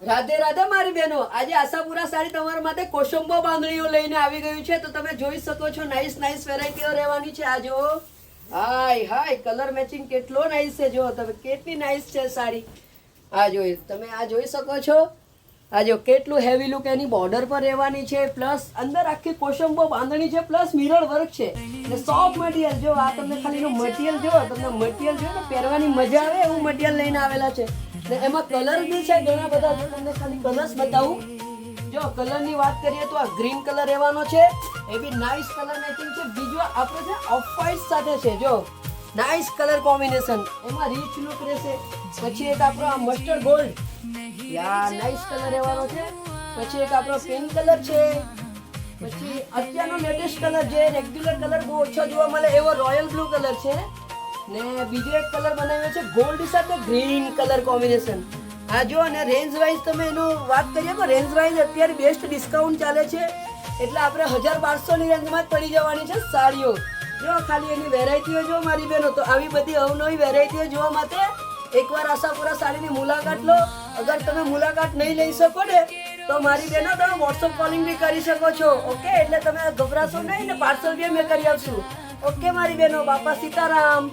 રાધે રાધે મારી બહેનો, આજે આશાપુરા સાડી તમારા માટે કોસંબો બાંધણીઓ લઈને આવી ગયું છે. તો તમે જોઈ શકો છો નાઈસ નાઈસ વેરાયટીઓ રહેવાની છે. આ જો હાય હાય કલર મેચિંગ કેટલો નાઈસ છે. જો તમે કેટલી નાઈસ છે સાડી. આ જોઈ તમે આ જોઈ શકો છો. આ જો કેટલું હેવી લુક એની બોર્ડર પર રહેવાની છે, પ્લસ અંદર આખી કોસંબો બાંધણી છે, પ્લસ મિરર વર્ક છે અને સોફ્ટ મટીરિયલ. જો આ તમને ખાલી એનું મટીરિયલ જો તમને મટીરિયલ જો ને પહેરવાની મજા આવે એવું મટીરિયલ લઈને આવેલા છે. ને એમાં કલર બી છે ઘણા બધા. જો તમને ખાલી કલર્સ બતાવું. જો કલરની વાત કરીએ તો આ ગ્રીન કલર રહેવાનો છે, એ બી નાઇસ કલર મેચિંગ છે. બીજો આપણે છે ઓફ વ્હાઇટ સાથે છે. જો નાઇસ કલર કોમ્બિનેશન, એમાં રીચ લુક રહેશે. પછી એક આપણો આ મસ્ટર્ડ ગોલ્ડ, યા નાઇસ કલર રહેવાનો છે. પછી એક આપણો પિંક કલર છે. પછી અત્યારનો લેટેસ્ટ કલર જે રેગ્યુલર કલર બહુ ઓછો જોવા મળે એવો રોયલ બ્લુ કલર છે. ને બીજો એક કલર બનાવ્યો છે ગોલ્ડ સાથે ગ્રીન કલર કોમ્બિનેશન. આ જો અને રેન્જ વાઇઝ તમે એનું વાત કરીએ તો રેન્જ વાઇઝ અત્યારે બેસ્ટ ડિસ્કાઉન્ટ ચાલે છે, એટલે આપણે 1200 ની રેન્જમાં જ પડી જવાની છે સાડીઓ. જો ખાલી એની વેરાયટીઓ જો મારી બહેનો, તો આવી બધી અવનવી વેરાયટીઓ જોવા માટે એકવાર આશાપુરા સાડીની મુલાકાત લો. અગર તમે મુલાકાત નહીં લઈ શકો ને તો મારી બહેનો તમે વોટ્સઅપ કોલિંગ બી કરી શકો છો. ઓકે, એટલે તમે ગભરાશો નહીં ને પાર્સલ બી અમે કરી આપશું. ઓકે મારી બહેનો, બાપા સીતારામ.